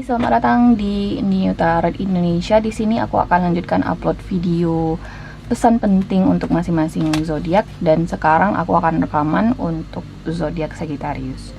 selamat datang di New Tarot Indonesia. Di sini aku akan lanjutkan upload video pesan penting untuk masing-masing zodiak, dan sekarang aku akan rekaman untuk zodiak Sagittarius.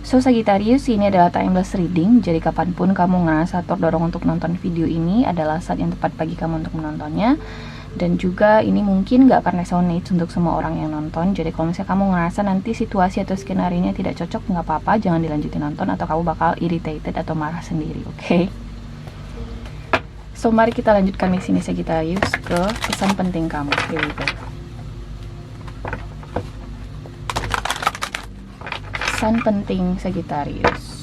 So Sagittarius, ini adalah timeless reading, jadi kapanpun kamu ngerasa terdorong untuk nonton video ini adalah saat yang tepat bagi kamu untuk menontonnya. Dan juga ini mungkin gak akan resonate untuk semua orang yang nonton. Jadi kalau misalnya kamu ngerasa nanti situasi atau skenario-nya tidak cocok, nggak apa-apa, jangan dilanjutin nonton atau kamu bakal irritated atau marah sendiri, oke? So mari kita lanjutkan di sini Sagittarius ke pesan penting kamu. Here we go. Pesan penting Sagittarius.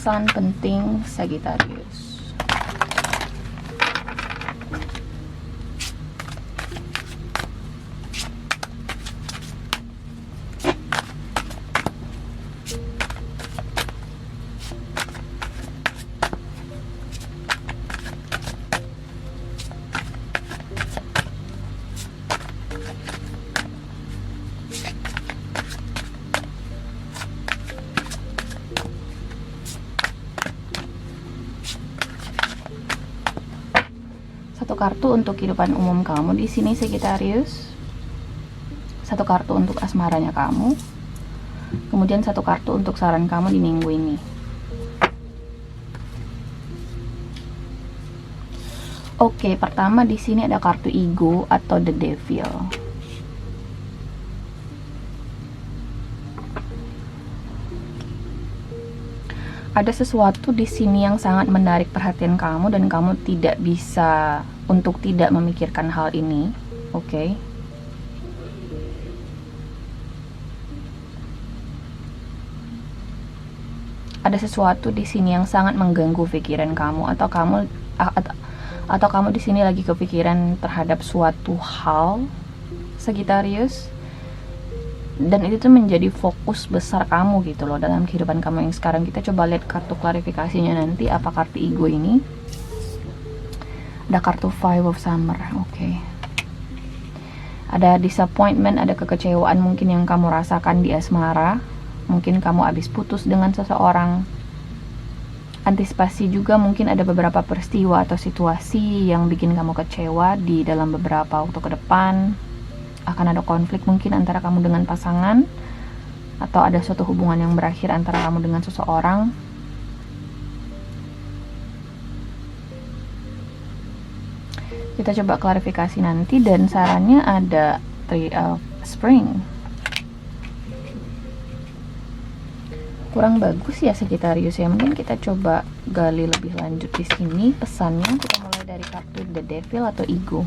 Pesan penting Sagittarius. Satu kartu untuk kehidupan umum kamu di sini Sagittarius. Satu kartu untuk asmaranya kamu. Kemudian satu kartu untuk saran kamu di minggu ini. Oke, pertama di sini ada kartu ego atau the devil. Ada sesuatu di sini yang sangat menarik perhatian kamu dan kamu tidak bisa untuk tidak memikirkan hal ini, oke? Ada sesuatu di sini yang sangat mengganggu pikiran kamu, atau kamu di sini lagi kepikiran terhadap suatu hal, Sagittarius. Dan itu tuh menjadi fokus besar kamu gitu loh dalam kehidupan kamu yang sekarang. Kita coba lihat kartu klarifikasinya nanti apa kartu ego ini. Ada kartu Five of Summer, oke. Ada disappointment, ada kekecewaan mungkin yang kamu rasakan di asmara. Mungkin kamu habis putus dengan seseorang. Antisipasi juga mungkin ada beberapa peristiwa atau situasi yang bikin kamu kecewa di dalam beberapa waktu ke depan. Akan ada konflik mungkin antara kamu dengan pasangan, atau ada suatu hubungan yang berakhir antara kamu dengan seseorang. Kita coba klarifikasi nanti, dan sarannya ada Three of Spring. Kurang bagus ya Sagittarius ya, mungkin kita coba gali lebih lanjut di sini pesannya. Kita mulai dari kartu The Devil atau ego.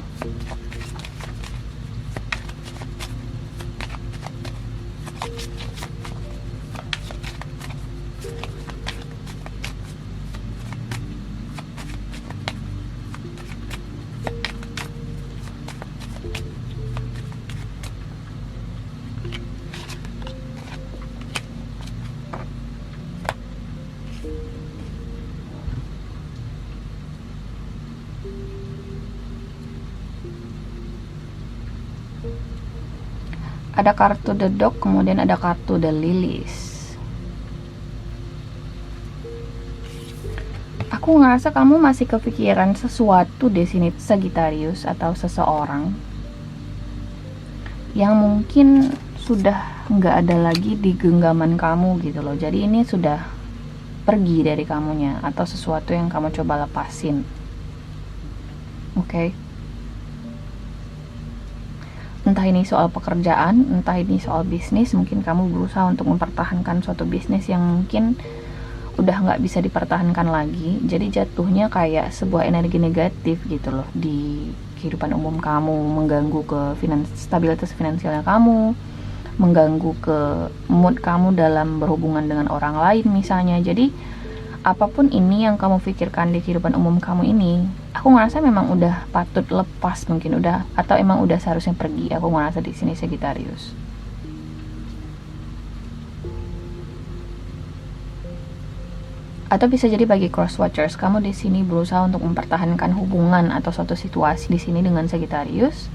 Ada kartu The Dog, kemudian ada kartu The Lilies. Aku ngerasa kamu masih kepikiran sesuatu di sini Sagittarius, atau seseorang yang mungkin sudah nggak ada lagi di genggaman kamu gitu loh. Jadi ini sudah pergi dari kamunya, atau sesuatu yang kamu coba lepasin. Oke. Entah ini soal pekerjaan, entah ini soal bisnis. Mungkin kamu berusaha untuk mempertahankan suatu bisnis yang mungkin udah nggak bisa dipertahankan lagi. Jadi jatuhnya kayak sebuah energi negatif gitu loh di kehidupan umum kamu, mengganggu ke stabilitas finansialnya kamu, mengganggu ke mood kamu dalam berhubungan dengan orang lain misalnya. Jadi apapun ini yang kamu pikirkan di kehidupan umum kamu ini, aku ngerasa memang udah patut lepas mungkin, udah, atau emang udah seharusnya pergi. Aku ngerasa di sini Sagittarius. Atau bisa jadi bagi cross watchers, kamu di sini berusaha untuk mempertahankan hubungan atau suatu situasi di sini dengan Sagittarius,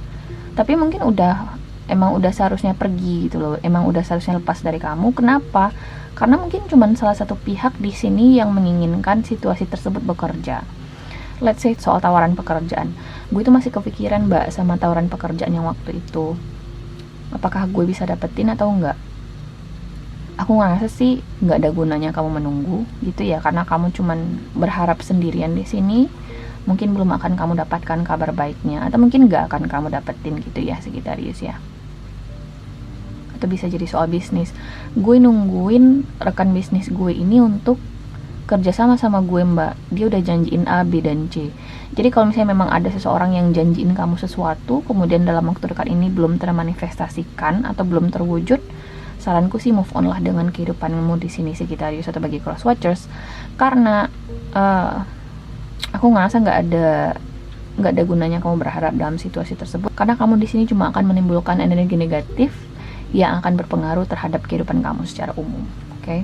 tapi mungkin udah emang udah seharusnya pergi gitu loh, emang udah seharusnya lepas dari kamu. Kenapa? Karena mungkin cuman salah satu pihak di sini yang menginginkan situasi tersebut bekerja. Let's say soal tawaran pekerjaan, gue itu masih kepikiran mbak sama tawaran pekerjaan yang waktu itu, apakah gue bisa dapetin atau enggak. Aku ngerasa sih nggak ada gunanya kamu menunggu gitu ya, karena kamu cuman berharap sendirian di sini. Mungkin belum akan kamu dapatkan kabar baiknya, atau mungkin nggak akan kamu dapetin gitu ya Sagittarius ya. Atau bisa jadi soal bisnis. Gue nungguin rekan bisnis gue ini untuk kerja sama gue mbak. Dia udah janjiin A, B, dan C. Jadi kalau misalnya memang ada seseorang yang janjiin kamu sesuatu, kemudian dalam waktu dekat ini belum termanifestasikan atau belum terwujud, saranku sih move on lah dengan kehidupanmu di sini Sagittarius atau bagi cross watchers. Karena aku ngerasa nggak ada gunanya kamu berharap dalam situasi tersebut, karena kamu di sini cuma akan menimbulkan energi negatif yang akan berpengaruh terhadap kehidupan kamu secara umum. Oke?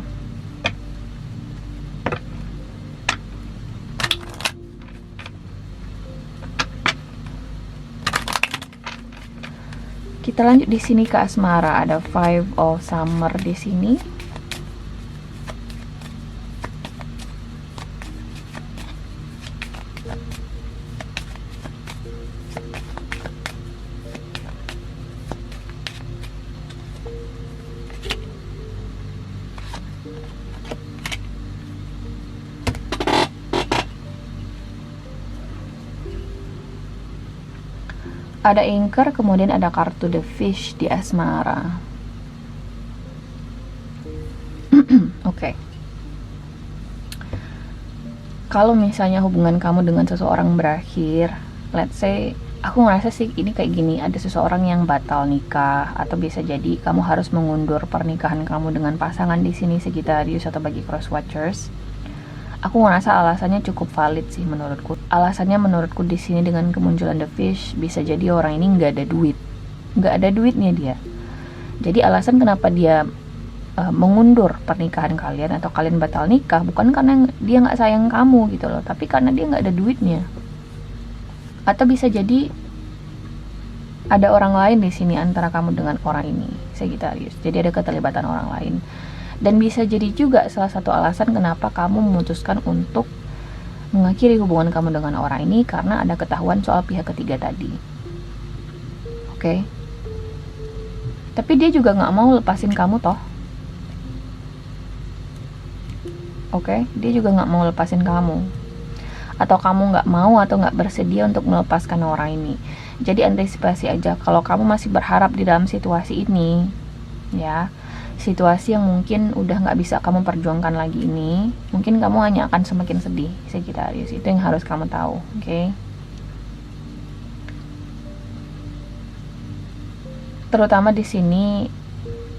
Kita lanjut di sini ke asmara, ada Five of Summer di sini. Ada anchor, kemudian ada kartu the fish di asmara. Oke. Kalau misalnya hubungan kamu dengan seseorang berakhir, let's say, aku ngerasa sih ini kayak gini, ada seseorang yang batal nikah, atau bisa jadi kamu harus mengundur pernikahan kamu dengan pasangan di sini Sagittarius atau bagi cross watchers. Aku ngerasa alasannya cukup valid sih menurutku. Alasannya menurutku di sini dengan kemunculan the fish, bisa jadi orang ini nggak ada duitnya dia. Jadi alasan kenapa dia mengundur pernikahan kalian atau kalian batal nikah bukan karena dia nggak sayang kamu gitu loh, tapi karena dia nggak ada duitnya. Atau bisa jadi ada orang lain di sini antara kamu dengan orang ini Sagittarius. Jadi ada keterlibatan orang lain. Dan bisa jadi juga salah satu alasan kenapa kamu memutuskan untuk mengakhiri hubungan kamu dengan orang ini karena ada ketahuan soal pihak ketiga tadi. Oke? Tapi dia juga nggak mau lepasin kamu toh. Oke? Dia juga nggak mau lepasin kamu. Atau kamu nggak mau atau nggak bersedia untuk melepaskan orang ini. Jadi antisipasi aja kalau kamu masih berharap di dalam situasi ini, ya. Situasi yang mungkin udah nggak bisa kamu perjuangkan lagi ini, mungkin kamu hanya akan semakin sedih Sagittarius. Itu yang harus kamu tahu, oke? Terutama di sini,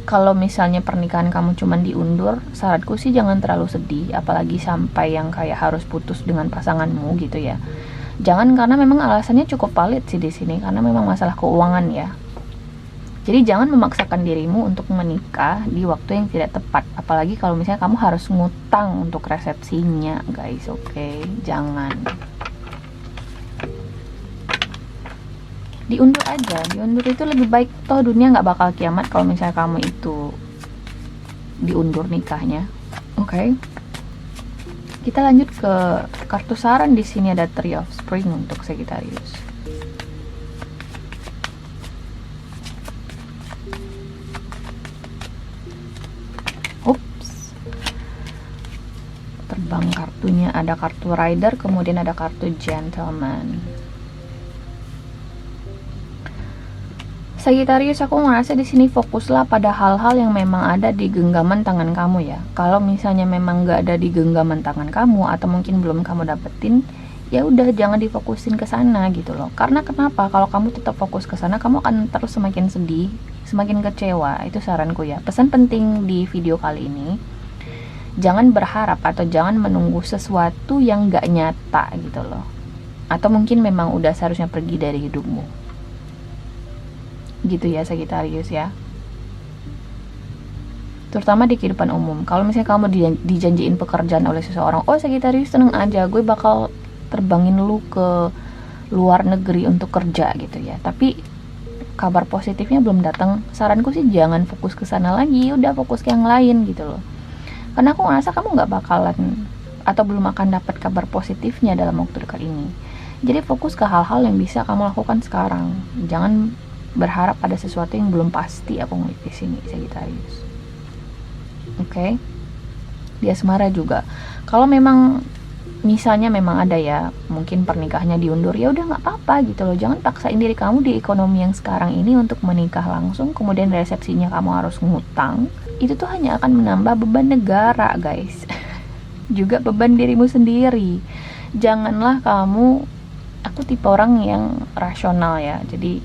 kalau misalnya pernikahan kamu cuman diundur, saranku sih jangan terlalu sedih, apalagi sampai yang kayak harus putus dengan pasanganmu gitu ya. Jangan, karena memang alasannya cukup valid sih di sini, karena memang masalah keuangan ya. Jadi jangan memaksakan dirimu untuk menikah di waktu yang tidak tepat. Apalagi kalau misalnya kamu harus ngutang untuk resepsinya, guys, oke? Jangan. Diundur aja, diundur itu lebih baik. Toh dunia nggak bakal kiamat kalau misalnya kamu itu diundur nikahnya, oke? Kita lanjut ke kartu saran. Di sini ada Three of Spring untuk Sagittarius. Terbang kartunya, ada kartu Rider, kemudian ada kartu Gentleman. Sagittarius, aku ngerasa di sini fokuslah pada hal-hal yang memang ada di genggaman tangan kamu ya. Kalau misalnya memang nggak ada di genggaman tangan kamu atau mungkin belum kamu dapetin, ya udah jangan difokusin ke sana gitu loh. Karena kenapa? Kalau kamu tetap fokus ke sana, kamu akan terus semakin sedih, semakin kecewa. Itu saranku ya. Pesan penting di video kali ini, jangan berharap atau jangan menunggu sesuatu yang nggak nyata gitu loh. Atau mungkin memang udah seharusnya pergi dari hidupmu. Gitu ya Sagittarius ya. Terutama di kehidupan umum. Kalau misalnya kamu dijanjiin pekerjaan oleh seseorang, oh Sagittarius tenang aja, gue bakal terbangin lu ke luar negeri untuk kerja gitu ya. Tapi kabar positifnya belum datang, saranku sih jangan fokus ke sana lagi, udah fokus ke yang lain gitu loh. Karena aku ngerasa kamu nggak bakalan atau belum akan dapat kabar positifnya dalam waktu dekat ini. Jadi fokus ke hal-hal yang bisa kamu lakukan sekarang. Jangan berharap pada sesuatu yang belum pasti. Aku ngeliat di sini Sagittarius. Oke. Di asmara juga. Kalau memang misalnya memang ada ya, mungkin pernikahannya diundur, ya udah nggak apa-apa gitu loh. Jangan paksain diri kamu di ekonomi yang sekarang ini untuk menikah langsung, kemudian resepsinya kamu harus ngutang. Itu tuh hanya akan menambah beban negara, guys. Juga beban dirimu sendiri. Janganlah kamu, aku tipe orang yang rasional ya. Jadi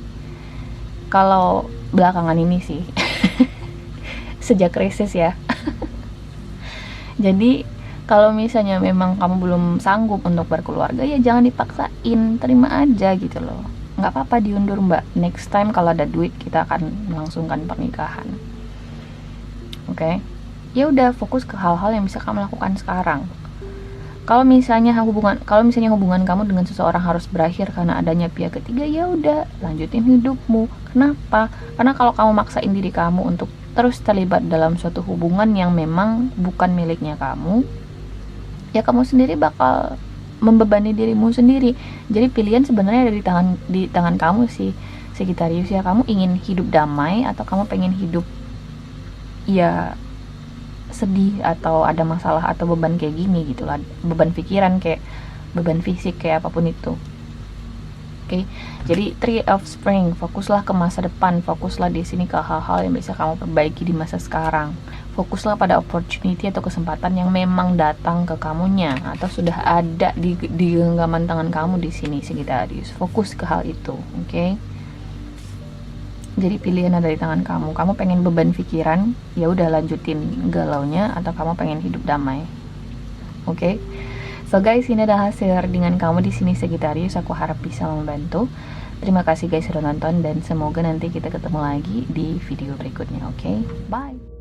kalau belakangan ini sih sejak krisis ya. Jadi kalau misalnya memang kamu belum sanggup untuk berkeluarga, ya jangan dipaksain, terima aja gitu loh. Nggak apa-apa diundur mbak, next time kalau ada duit kita akan melangsungkan pernikahan. Oke? Ya udah, fokus ke hal-hal yang bisa kamu lakukan sekarang. Kalau misalnya hubungan kamu dengan seseorang harus berakhir karena adanya pihak ketiga, ya udah, lanjutin hidupmu. Kenapa? Karena kalau kamu maksain diri kamu untuk terus terlibat dalam suatu hubungan yang memang bukan miliknya kamu, ya kamu sendiri bakal membebani dirimu sendiri. Jadi pilihan sebenarnya ada di tangan kamu sih, Sagittarius ya. Kamu ingin hidup damai atau kamu pengen hidup ya sedih atau ada masalah atau beban kayak gini gitu lah, beban pikiran kayak beban fisik kayak apapun itu. Oke, jadi Three of Spring, fokuslah ke masa depan, fokuslah di sini ke hal-hal yang bisa kamu perbaiki di masa sekarang. Fokuslah pada opportunity atau kesempatan yang memang datang ke kamunya atau sudah ada di genggaman tangan kamu di sini Sagittarius. Fokus ke hal itu, oke? Jadi pilihan ada di tangan kamu. Kamu pengen beban pikiran, ya udah lanjutin galaunya, atau kamu pengen hidup damai. Oke? So guys, ini adalah hasil readingan kamu di sini Sagittarius. Aku harap bisa membantu. Terima kasih guys sudah nonton dan semoga nanti kita ketemu lagi di video berikutnya. Oke? Bye.